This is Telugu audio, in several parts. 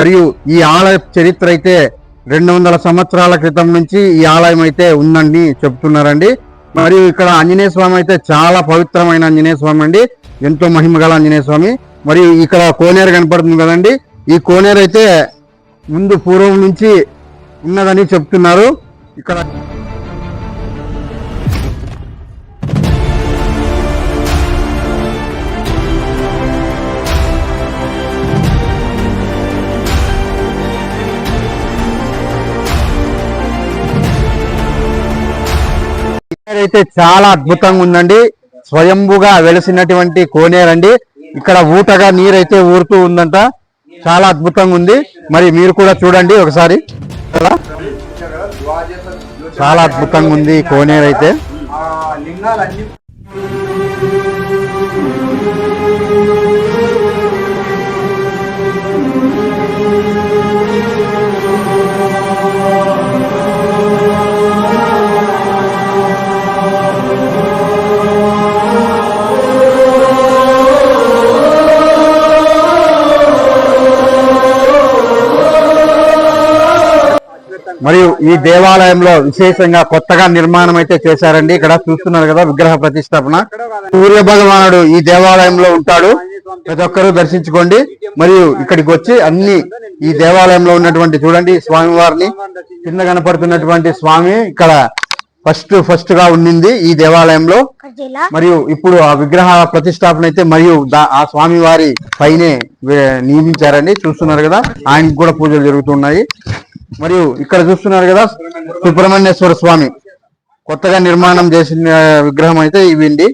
మరియు ఈ ఆలయ చరిత్ర అయితే 200 సంవత్సరాల క్రితం నుంచి ఈ ఆలయం అయితే ఉందని చెప్తున్నారండి. మరియు ఇక్కడ ఆంజనేయ స్వామి అయితే చాలా పవిత్రమైన ఆంజనేయ స్వామి అండి, ఎంతో మహిమగల ఆంజనేయ స్వామి. మరియు ఇక్కడ కోనేరు కనపడుతుంది కదండి, ఈ కోనేరు అయితే ముందు పూర్వం నుంచి ఉన్నదని చెప్తున్నారు. ఇక్కడ అయితే చాలా అద్భుతంగా ఉందండి. స్వయంభుగా వెలిసినటువంటి కోనేరండి. ఇక్కడ ఊటగా నీరైతే ఊరుతూ ఉందంట, చాలా అద్భుతంగా ఉంది. మరి మీరు కూడా చూడండి ఒకసారి, చాలా అద్భుతంగా ఉంది ఈ కోనేరు అయితే. మరియు ఈ దేవాలయంలో విశేషంగా కొత్తగా నిర్మాణం అయితే చేశారండి. ఇక్కడ చూస్తున్నారు కదా విగ్రహ ప్రతిష్టాపన. సూర్య భగవానుడు ఈ దేవాలయంలో ఉంటాడు, ప్రతి ఒక్కరూ దర్శించుకోండి. మరియు ఇక్కడికి వచ్చి అన్ని ఈ దేవాలయంలో ఉన్నటువంటి చూడండి స్వామి వారిని, కింద కనపడుతున్నటువంటి స్వామి ఇక్కడ ఫస్ట్ గా ఉండింది ఈ దేవాలయంలో. మరియు ఇప్పుడు ఆ విగ్రహ ప్రతిష్టాపన అయితే మరియు ఆ స్వామి వారి పైనే నియమించారండి. చూస్తున్నారు కదా, ఆయనకు కూడా పూజలు జరుగుతున్నాయి. మరియు ఇక్కడ చూస్తున్నారు కదా సుబ్రహ్మణ్యేశ్వర స్వామి కొత్తగా నిర్మాణం చేసిన విగ్రహం అయితే ఇవండి.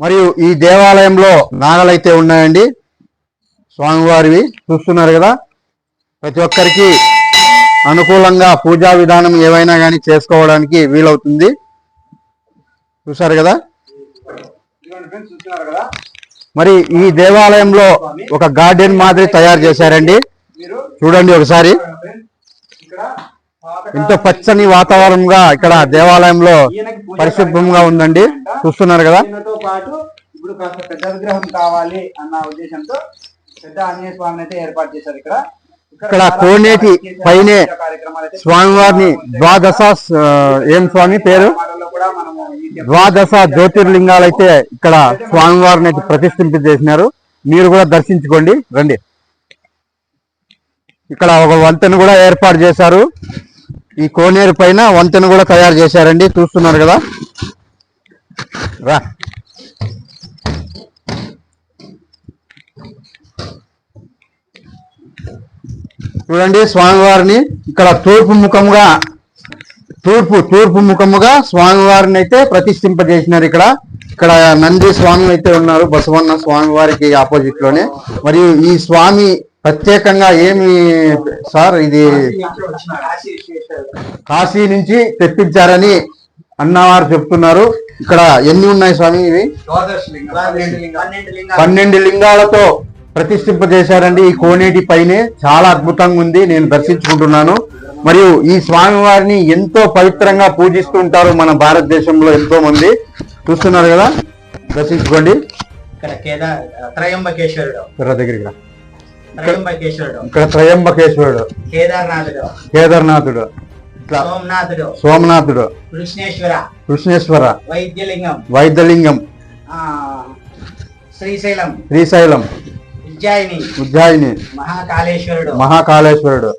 మరియు ఈ దేవాలయంలో నాగలైతే ఉన్నాయండి స్వామివారివి, చూస్తున్నారు కదా. ప్రతి ఒక్కరికి అనుకూలంగా పూజా విధానం ఏవైనా కానీ చేసుకోవడానికి వీలవుతుంది. చూసారు కదా. మరి ఈ దేవాలయంలో ఒక గార్డెన్ మాదిరి తయారు చేశారండి, చూడండి ఒకసారి. ఎంతో పచ్చని వాతావరణంగా ఇక్కడ దేవాలయంలో పరిశుభ్రంగా ఉందండి, చూస్తున్నారు కదా. ఇప్పుడు కాస్త పెద్ద విగ్రహం కావాలి అన్న ఉద్దేశంతో పెద్ద ఆంజనేయ స్వామిని అయితే ఏర్పాటు చేశారు. ఇక్కడ కోనేటి పైనే స్వామివారిని ద్వాదశ ఏం స్వామి పేరు ద్వాదశ జ్యోతిర్లింగాలు అయితే ఇక్కడ స్వామివారిని అయితే ప్రతిష్ఠింప చేసినారు. మీరు కూడా దర్శించుకోండి రండి. ఇక్కడ ఒక వంతెన కూడా ఏర్పాటు చేశారు, ఈ కోనేరు పైన వంతెన కూడా తయారు చేశారండి, చూస్తున్నారు కదా. రా చూడండి స్వామివారిని ఇక్కడ తూర్పు ముఖముగా స్వామివారిని అయితే ప్రతిష్ఠింపజేసినారు. ఇక్కడ నంది స్వామి అయితే ఉన్నారు, బసవన్న స్వామి వారికి ఆపోజిట్ లోనే. మరియు ఈ స్వామి ప్రత్యేకంగా ఏమి సార్, ఇది కాశీ నుంచి తెప్పించారని అన్నవారు చెప్తున్నారు. ఇక్కడ ఎన్ని ఉన్నాయి స్వామి? ఇవి 12 లింగాలతో ప్రతిష్ఠింపజేశారండి ఈ కోనేటి పైనే. చాలా అద్భుతంగా ఉంది, నేను దర్శించుకుంటున్నాను. మరియు ఈ స్వామి వారిని ఎంతో పవిత్రంగా పూజిస్తూ ఉంటారు మన భారతదేశంలో ఎంతో మంది, చూస్తున్నారు కదా. దర్శించుకోండి. ఇక్కడ త్రయంబకేశ్వరుడు, కేదార్నాథుడు, సోమనాథుడు, కృష్ణేశ్వర, వైద్యలింగం, శ్రీశైలం, ఉజ్జాయిని, మహాకాళేశ్వరుడు.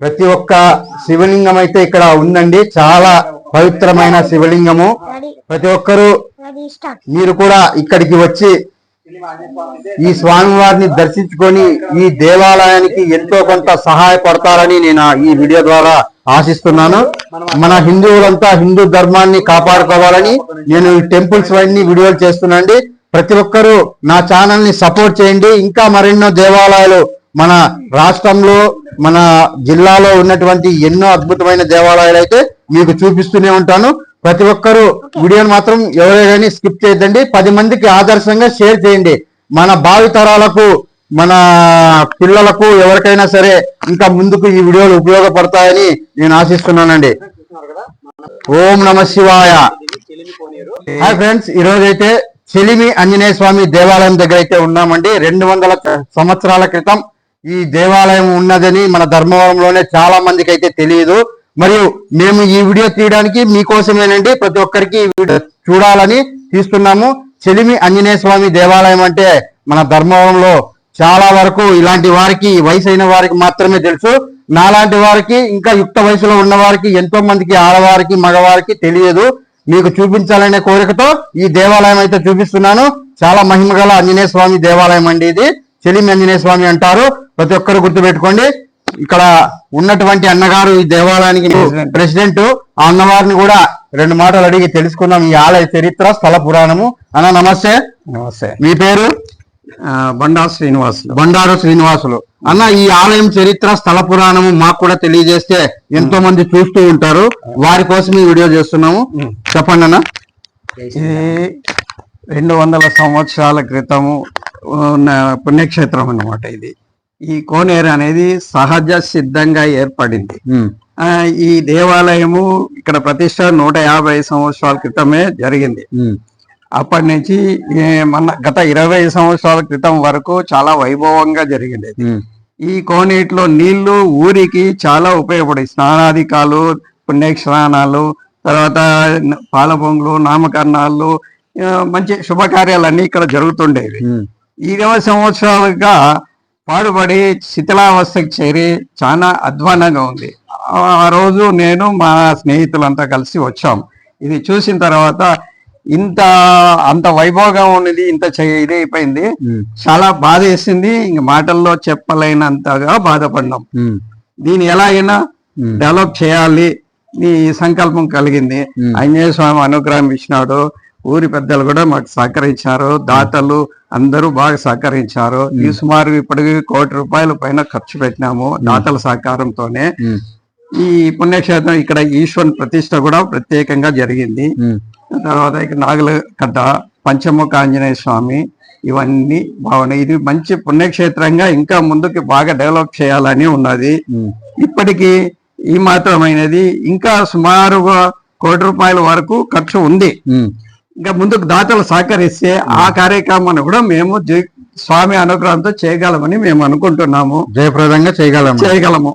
ప్రతి ఒక్క శివలింగం అయితే ఇక్కడ ఉందండి, చాలా పవిత్రమైన శివలింగము. ప్రతి ఒక్కరూ మీరు కూడా ఇక్కడికి వచ్చి ఈ స్వామివారిని దర్శించుకొని ఈ దేవాలయానికి ఎంతో కొంత సహాయపడతారని నేను ఈ వీడియో ద్వారా ఆశిస్తున్నాను. మన హిందువులంతా హిందూ ధర్మాన్ని కాపాడుకోవాలని నేను ఈ టెంపుల్స్ అన్ని వీడియోలు చేస్తున్నాండి. ప్రతి ఒక్కరూ నా ఛానల్ ని సపోర్ట్ చేయండి. ఇంకా మరెన్నో దేవాలయాలు మన రాష్ట్రంలో మన జిల్లాలో ఉన్నటువంటి ఎన్నో అద్భుతమైన దేవాలయాలు అయితే మీకు చూపిస్తూనే ఉంటాను. ప్రతి ఒక్కరూ వీడియోని మాత్రం ఎవరైనా కానీ స్కిప్ చేయొద్దండి. 10 మందికి ఆదర్శంగా షేర్ చేయండి. మన భావితరాలకు మన పిల్లలకు ఎవరికైనా సరే ఇంకా ముందుకు ఈ వీడియోలు ఉపయోగపడతాయని నేను ఆశిస్తున్నానండి. ఓం నమ శివాయ. హాయ్ ఫ్రెండ్స్, ఈ రోజు అయితే చెలిమి ఆంజనేయ స్వామి దేవాలయం దగ్గర అయితే ఉన్నామండి. 200 సంవత్సరాల క్రితం ఈ దేవాలయం ఉన్నదని మన ధర్మవరంలోనే చాలా మందికి అయితే తెలియదు. మరియు మేము ఈ వీడియో తీయడానికి మీకోసమేనండి, ప్రతి ఒక్కరికి ఈ వీడియో చూడాలని తీస్తున్నాము. చెలిమి ఆంజనేయ స్వామి దేవాలయం అంటే మన ధర్మవరంలో చాలా వరకు ఇలాంటి వారికి, వయసు అయిన వారికి మాత్రమే తెలుసు. నాలాంటి వారికి, ఇంకా యుక్త వయసులో ఉన్న వారికి, ఎంతో మందికి ఆడవారికి మగవారికి తెలియదు. మీకు చూపించాలనే కోరికతో ఈ దేవాలయం అయితే చూపిస్తున్నాను. చాలా మహిమగల ఆంజనేయ స్వామి దేవాలయం అండి ఇది. చెలిమి ఆంజనేయ స్వామి అంటారు. ప్రతి ఒక్కరు గుర్తుపెట్టుకోండి. ఇక్కడ ఉన్నటువంటి అన్నగారు ఈ దేవాలయానికి ప్రెసిడెంట్. ఆ అన్నవారిని కూడా 2 మాటలు అడిగి తెలుసుకుందాం ఈ ఆలయ చరిత్ర, స్థల పురాణము. అన్న నమస్తే. నమస్తే. మీ పేరు? బండారు శ్రీనివాసులు. అన్న, ఈ ఆలయం చరిత్ర, స్థల పురాణము మాకు కూడా తెలియజేస్తే ఎంతో మంది చూస్తూ ఉంటారు, వారి కోసం ఈ వీడియో చేస్తున్నాము. చెప్పండి అన్న. ఇది 200 సంవత్సరాల క్రితము ఉన్న పుణ్యక్షేత్రం అన్నమాట. ఇది ఈ కోనేరు అనేది సహజ సిద్ధంగా ఏర్పడింది. ఈ దేవాలయము ఇక్కడ ప్రతిష్ట 150 సంవత్సరాల క్రితమే జరిగింది. అప్పటి నుంచి మన గత 20 సంవత్సరాల క్రితం వరకు చాలా వైభవంగా జరిగింది. ఈ కోనేటిలో నీళ్లు ఊరికి చాలా ఉపయోగపడి స్నానాధికాలు, పుణ్యస్నానాలు, తర్వాత పాల పొంగులు, నామకరణాలు, మంచి శుభకార్యాలన్నీ ఇక్కడ జరుగుతుండేవి. 20 సంవత్సరాలుగా పాడుపడి శిథిలావస్థకి చేరి చాలా అధ్వానంగా ఉంది. ఆ రోజు నేను మా స్నేహితులంతా కలిసి వచ్చాం. ఇది చూసిన తర్వాత అంత వైభవంగా ఉన్నది, ఇది అయిపోయింది. చాలా బాధ వేసింది. ఇంక మాటల్లో చెప్పలేనంతగా బాధపడినాం. దీన్ని ఎలాగైనా డెవలప్ చేయాలి ఈ సంకల్పం కలిగింది. ఆంజనేయ స్వామి అనుగ్రహం ఇచ్చినాడు. ఊరి పెద్దలు కూడా మాకు సహకరించారు, దాతలు అందరూ బాగా సహకరించారు. ఈ సుమారు ఇప్పటికి ₹1,00,00,000 పైన ఖర్చు పెట్టినాము దాతల సహకారంతోనే. ఈ పుణ్యక్షేత్రం ఇక్కడ ఈశ్వరుని ప్రతిష్ట కూడా ప్రత్యేకంగా జరిగింది. తర్వాత ఇక్కడ నాగలకట్ట, పంచముఖ ఆంజనేయ స్వామి, ఇవన్నీ బాగున్నాయి. ఇది మంచి పుణ్యక్షేత్రంగా ఇంకా ముందుకు బాగా డెవలప్ చేయాలని ఉన్నది. ఇప్పటికీ ఈ మాత్రమైనది ఇంకా సుమారుగా ₹1,00,00,000 వరకు ఖర్చు ఉంది. ఇంకా ముందుకు దాతలు సహకరిస్తే ఆ కార్యక్రమాన్ని కూడా మేము స్వామి అనుగ్రహంతో చేయగలమని మేము అనుకుంటున్నాము. జయప్రదంగా చేయగలము.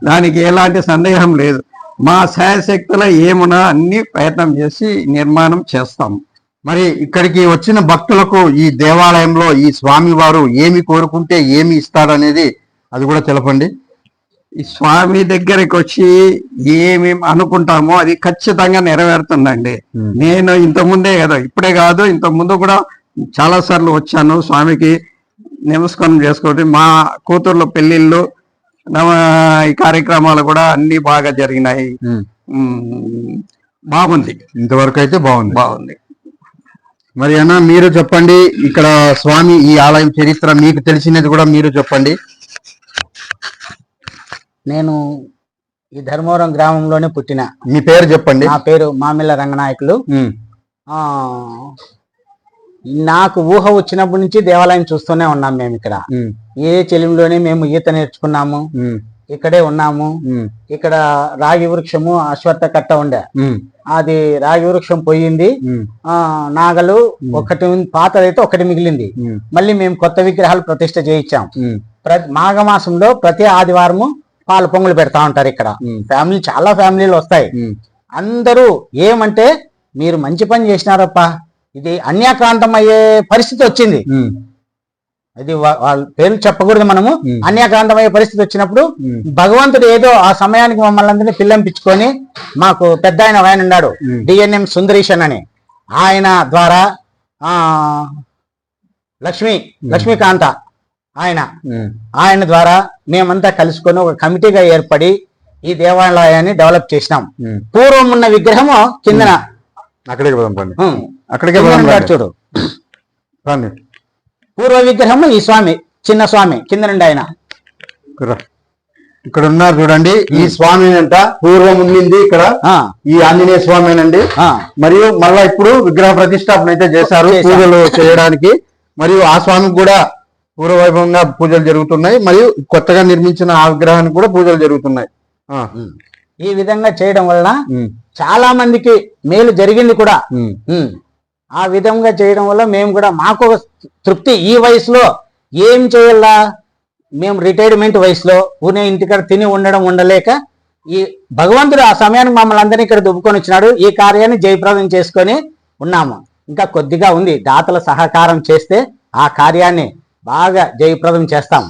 దానికి ఎలాంటి సందేహం లేదు. మా శాయశక్తుల ఏమున్నా అన్ని ప్రయత్నం చేసి నిర్మాణం చేస్తాము. మరి ఇక్కడికి వచ్చిన భక్తులకు ఈ దేవాలయంలో ఈ స్వామి వారు ఏమి కోరుకుంటే ఏమి ఇస్తాడనేది అది కూడా తెలపండి. ఈ స్వామి దగ్గరికి వచ్చి ఏమి అనుకుంటామో అది ఖచ్చితంగా నెరవేరుతుందండి. నేను ఇంతకుముందే కదా, ఇప్పుడే కాదు, ఇంత ముందు కూడా చాలా సార్లు వచ్చాను స్వామికి నమస్కారం చేసుకోవడం. మా కూతుర్ల పెళ్లిళ్ళు, ఈ కార్యక్రమాలు కూడా అన్ని బాగా జరిగినాయి. బాగుంది, ఇంతవరకు అయితే బాగుంది. మరి అన్న, మీరు చెప్పండి, ఇక్కడ స్వామి ఈ ఆలయం చరిత్ర మీకు తెలిసినది కూడా మీరు చెప్పండి. నేను ఈ ధర్మవరం గ్రామంలోనే పుట్టిన. మీ పేరు చెప్పండి. నా పేరు మామిళ్ళ రంగనాయకులు. నాకు ఊహ వచ్చినప్పటి నుంచి దేవాలయం చూస్తూనే ఉన్నాం మేము ఇక్కడ. ఏ చెలిమిలోనే మేము ఈత నేర్చుకున్నాము, ఇక్కడే ఉన్నాము. ఇక్కడ రాగి వృక్షము, అశ్వత్థ కట్ట ఉండే, అది రాగి వృక్షం పోయింది. నాగలు ఒకటి పాతదైతే ఒకటి మిగిలింది. మళ్ళీ మేము కొత్త విగ్రహాలు ప్రతిష్ఠ చేయించాం. మాఘమాసంలో ప్రతి ఆదివారము పాల పొంగులు పెడతా ఉంటారు ఇక్కడ. ఫ్యామిలీ, చాలా ఫ్యామిలీలు వస్తాయి. అందరూ ఏమంటే, మీరు మంచి పని చేసినారప్ప, ఇది అన్యాక్రాంతం అయ్యే పరిస్థితి వచ్చింది. అది వాళ్ళ పేర్లు చెప్పకూడదు మనము. అన్యాక్రాంతం అయ్యే పరిస్థితి వచ్చినప్పుడు భగవంతుడు ఏదో ఆ సమయానికి మమ్మల్ని అందరినీ పిల్లంపించుకొని, మాకు పెద్ద ఆయన ఉన్నాడు, డిఎన్ఎం సుందరీషన్ అని, ఆయన ద్వారా లక్ష్మీకాంత ఆయన ద్వారా మేమంతా కలుసుకొని ఒక కమిటీగా ఏర్పడి ఈ దేవాలయాన్ని డెవలప్ చేసినాం. పూర్వం ఉన్న విగ్రహము కిందన చూడు, పూర్వ విగ్రహము ఈ స్వామి, చిన్న స్వామి కింద నుండి ఆయన ఇక్కడ ఉన్నారు చూడండి, ఈ స్వామి అంట పూర్వం ఉండింది ఇక్కడ ఈ ఆంజనేయ స్వామినండి. మరియు మళ్ళా ఇప్పుడు విగ్రహ ప్రతిష్టాపన అయితే చేశారు పూజలు చేయడానికి. మరియు ఆ స్వామికి కూడా పూర్వవైభవంగా పూజలు జరుగుతున్నాయి. మరియు కొత్తగా నిర్మించిన ఆ విగ్రహానికి కూడా పూజలు జరుగుతున్నాయి. ఈ విధంగా చేయడం వలన చాలా మందికి మేలు జరిగింది కూడా. ఆ విధంగా చేయడం వల్ల మేము కూడా మాకు ఒక తృప్తి. ఈ వయసులో ఏం చేయాలా, మేము రిటైర్మెంట్ వయసులో పూణే ఇంటికాడ తిని ఉండలేక ఈ భగవంతుడు ఆ సమయానికి మమ్మల్ని అందరినీ ఇక్కడ దుబ్బుకొని వచ్చినాడు. ఈ కార్యాన్ని జయప్రదం చేసుకొని ఉన్నాము. ఇంకా కొద్దిగా ఉంది, దాతల సహకారం చేస్తే ఆ కార్యాన్ని బాగా జయప్రదం చేస్తాం.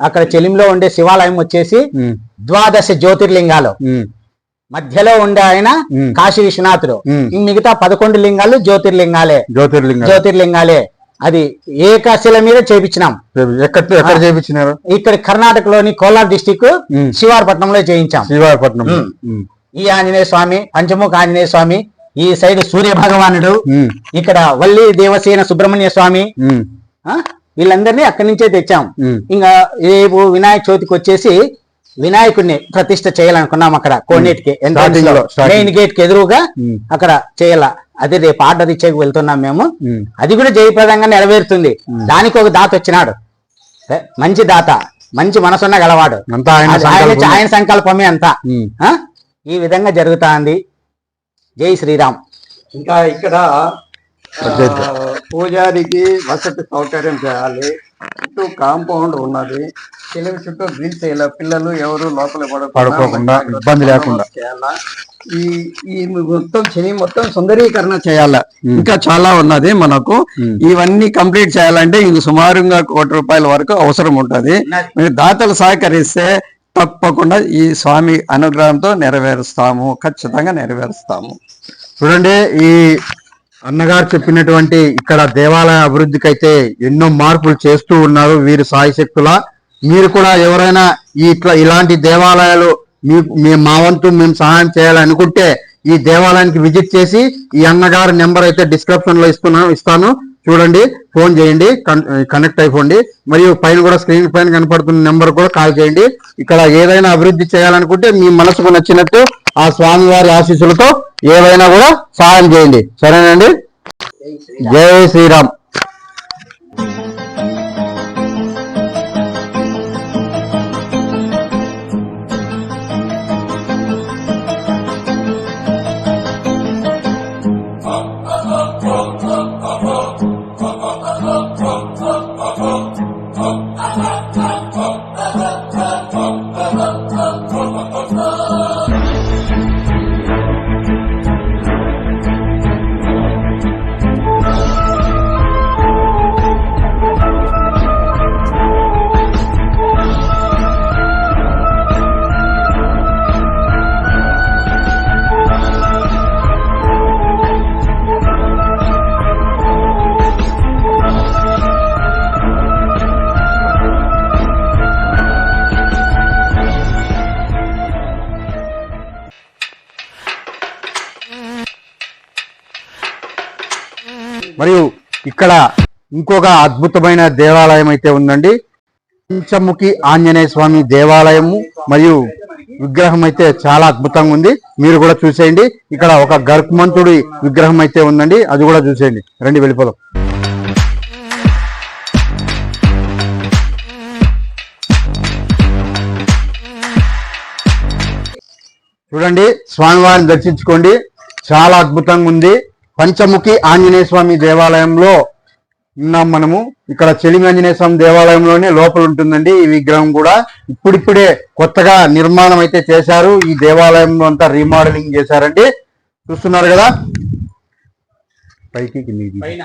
అక్కడ చెలింలో ఉండే శివాలయం వచ్చేసి 12 జ్యోతిర్లింగాలు, మధ్యలో ఉండే ఆయన కాశీ విశ్వనాథుడు, మిగతా 11 లింగాలు జ్యోతిర్లింగాలే. అది ఏకాశిల మీద చేపించినాం. ఎక్కడ చేపించినారు? ఇక్కడ కర్ణాటకలోని కోలార్ డిస్టిక్ శివారపట్నంలో చేయించాం. ఈ ఆంజనేయ స్వామి, పంచముఖ ఆంజనేయ స్వామి, ఈ సైడ్ సూర్య భగవానుడు, ఇక్కడ వల్లి దేవసేన సుబ్రహ్మణ్య స్వామి, వీళ్ళందరినీ అక్కడి నుంచే తెచ్చాం. ఇంకా రేపు వినాయక చవితికి వచ్చేసి వినాయకుడిని ప్రతిష్ఠ చేయాలనుకున్నాం. అక్కడ కోనేటికి మెయిన్ గేట్ కి ఎదురుగా అక్కడ చేయాల. అది రేపు ఆర్డర్ ఇచ్చేకి వెళ్తున్నాం మేము. అది కూడా జయప్రదంగా నెరవేరుతుంది. దానికి ఒక దాత వచ్చినాడు, మంచి దాత, మంచి మనసున్న గలవాడు. ఆయన సంకల్పమే అంతా. ఈ విధంగా జరుగుతా ఉంది. జై శ్రీరామ్. ఇంకా ఇక్కడ పూజారికి వసతి సౌకర్యం చేయాలి. చుట్టూ కాంపౌండ్ ఉన్నది. చెలిమి చుట్టూ గ్రిల్ చేయాలి. పిల్లలు ఎవరు లోపల పడుకోకుండా ఇబ్బంది లేకుండా ఈ మొత్తం మొత్తం సుందరీకరణ చేయాల. ఇంకా చాలా ఉన్నది మనకు. ఇవన్నీ కంప్లీట్ చేయాలంటే ఇంక సుమారుగా ₹1,00,00,000 వరకు అవసరం ఉంటది. మీరు దాతలు సహకరిస్తే తప్పకుండా ఈ స్వామి అనుగ్రహంతో నెరవేరుస్తాము, ఖచ్చితంగా నెరవేరుస్తాము. చూడండి, ఈ అన్నగారు చెప్పినటువంటి ఇక్కడ దేవాలయ అభివృద్ధికి అయితే ఎన్నో మార్పులు చేస్తూ ఉన్నారు వీరు సాయశక్తుల. మీరు కూడా ఎవరైనా ఇలాంటి దేవాలయాలు మా వంతు మేము సహాయం చేయాలనుకుంటే ఈ దేవాలయానికి విజిట్ చేసి ఈ అన్నగారి నెంబర్ అయితే డిస్క్రిప్షన్ లో ఇస్తాను, చూడండి, ఫోన్ చేయండి, కనెక్ట్ అయిపోండి. మరియు పైన కూడా స్క్రీన్ పైన కనపడుతున్న నెంబర్ కూడా కాల్ చేయండి. ఇక్కడ ఏదైనా అభివృద్ధి చేయాలనుకుంటే మీ మనసుకు నచ్చినట్టు ఆ స్వామివారి ఆశీస్సులతో ఏవైనా కూడా సహాయం చేయండి. సరేనండి. జై శ్రీరామ్. మరియు ఇక్కడ ఇంకొక అద్భుతమైన దేవాలయం అయితే ఉందండి. పంచముఖి ఆంజనేయ స్వామి దేవాలయము మరియు విగ్రహం అయితే చాలా అద్భుతంగా ఉంది. మీరు కూడా చూసేయండి. ఇక్కడ ఒక గరుత్మంతుడి విగ్రహం అయితే ఉందండి, అది కూడా చూసేయండి. రండి, వెళ్ళిపోదాం. చూడండి, స్వామివారిని దర్శించుకోండి, చాలా అద్భుతంగా ఉంది. పంచముఖి ఆంజనేయ స్వామి దేవాలయంలో ఉన్నాం మనము. ఇక్కడ చెలిమి ఆంజనేయ స్వామి దేవాలయంలోనే లోపల ఉంటుందండి ఈ విగ్రహం కూడా. ఇప్పుడిప్పుడే కొత్తగా నిర్మాణం అయితే చేశారు. ఈ దేవాలయంలో అంతా రీమోడలింగ్ చేశారండి, చూస్తున్నారు కదా. పైన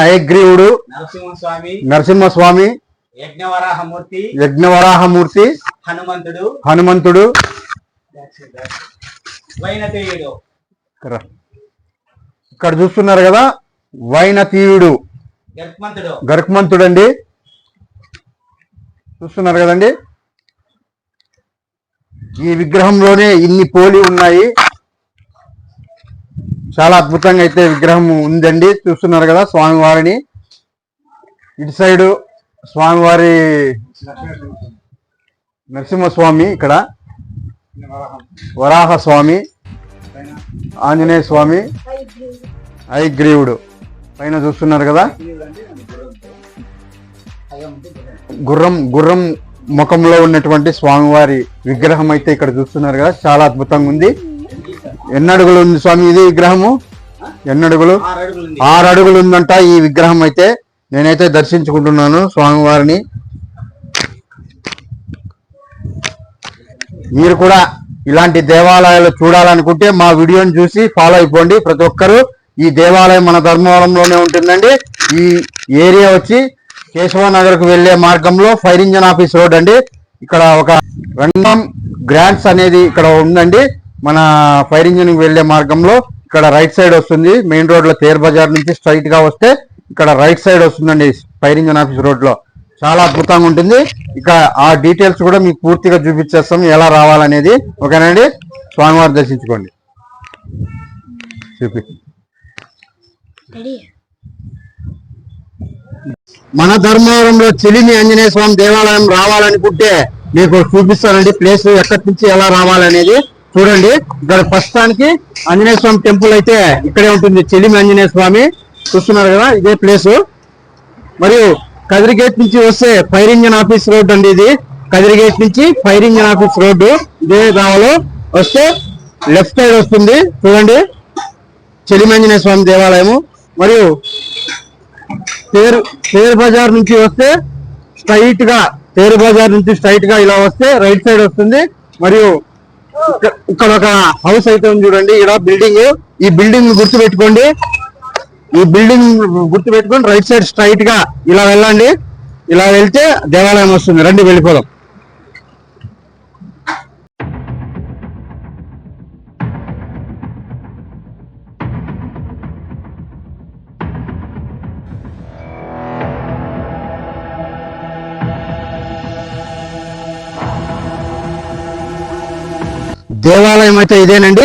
హయగ్రీవుడు, నరసింహస్వామి, యజ్ఞవరాహమూర్తి, హనుమంతుడు, ఇక్కడ చూస్తున్నారు కదా, వైనతీయుడు, గరుత్మంతుడు అండి, చూస్తున్నారు కదండి. ఈ విగ్రహంలోనే ఇన్ని పోలి ఉన్నాయి. చాలా అద్భుతంగా అయితే విగ్రహం ఉందండి, చూస్తున్నారు కదా స్వామివారిని. ఇటు సైడు స్వామివారి నరసింహస్వామి ఇక్కడ, వరాహ స్వామి, ఆంజనేయ స్వామి, హయగ్రీవుడు పైన చూస్తున్నారు కదా. గుర్రం ముఖంలో ఉన్నటువంటి స్వామివారి విగ్రహం అయితే ఇక్కడ చూస్తున్నారు కదా, చాలా అద్భుతంగా ఉంది. ఎన్ని అడుగులు ఉంది స్వామి ఇది విగ్రహము? ఎన్ని అడుగులు? 6 అడుగులు ఉందంట ఈ విగ్రహం అయితే. నేనైతే దర్శించుకుంటున్నాను స్వామివారిని. మీరు కూడా ఇలాంటి దేవాలయాలు చూడాలనుకుంటే మా వీడియోని చూసి ఫాలో అయిపోండి ప్రతి ఒక్కరు. ఈ దేవాలయం మన ధర్మవరంలోనే ఉంటుందండి. ఈ ఏరియా వచ్చి కేశవనగర్కు వెళ్లే మార్గంలో ఫైర్ ఇంజన్ ఆఫీస్ రోడ్ అండి. ఇక్కడ ఒక రంగం గ్రాంట్స్ అనేది ఇక్కడ ఉందండి. మన ఫైర్ ఇంజన్ వెళ్లే మార్గంలో ఇక్కడ రైట్ సైడ్ వస్తుంది. మెయిన్ రోడ్ లో తేర్ బజార్ నుంచి స్ట్రైట్ గా వస్తే ఇక్కడ రైట్ సైడ్ వస్తుందండి ఫైర్ ఇంజన్ ఆఫీస్ రోడ్ లో. చాలా అద్భుతంగా ఉంటుంది. ఇక ఆ డీటెయిల్స్ కూడా మీకు పూర్తిగా చూపించేస్తాం ఎలా రావాలనేది. ఓకేనండి, స్వామివారి దర్శించుకోండి. చూపి మన ధర్మవరంలో చిలిమి ఆంజనేయ స్వామి దేవాలయం రావాలనుకుంటే మీకు చూపిస్తానండి ప్లేస్ ఎక్కడి నుంచి ఎలా రావాలనేది. చూడండి, ఇక్కడ ప్రస్తుతానికి ఆంజనేయ స్వామి టెంపుల్ అయితే ఇక్కడే ఉంటుంది. చిలిమి ఆంజనేయ స్వామి చూస్తున్నారు కదా, ఇదే ప్లేస్. మరియు కదిరిగేట్ నుంచి వస్తే ఫైర్ ఇంజన్ ఆఫీస్ రోడ్ అండి ఇది. కదిరిగేట్ నుంచి ఫైర్ ఇంజన్ ఆఫీస్ రోడ్డు ఇదే దావలో వస్తే లెఫ్ట్ సైడ్ వస్తుంది. చూడండి, చెలిమంజనేయ స్వామి దేవాలయము. మరియు తేరు బజార్ నుంచి వస్తే స్ట్రైట్ గా, తేరు బజార్ నుంచి స్ట్రైట్ గా ఇలా వస్తే రైట్ సైడ్ వస్తుంది. మరియు ఇక్కడ ఒక హౌస్ అయితే ఉంది చూడండి, ఇక్కడ బిల్డింగ్. ఈ బిల్డింగ్ గుర్తుపెట్టుకోండి. ఈ బిల్డింగ్ గుర్తుపెట్టుకొని రైట్ సైడ్ స్ట్రైట్ గా ఇలా వెళ్ళండి. ఇలా వెళ్తే దేవాలయం వస్తుంది. రండి వెళ్ళిపోదాం. దేవాలయం అయితే ఇదేనండి.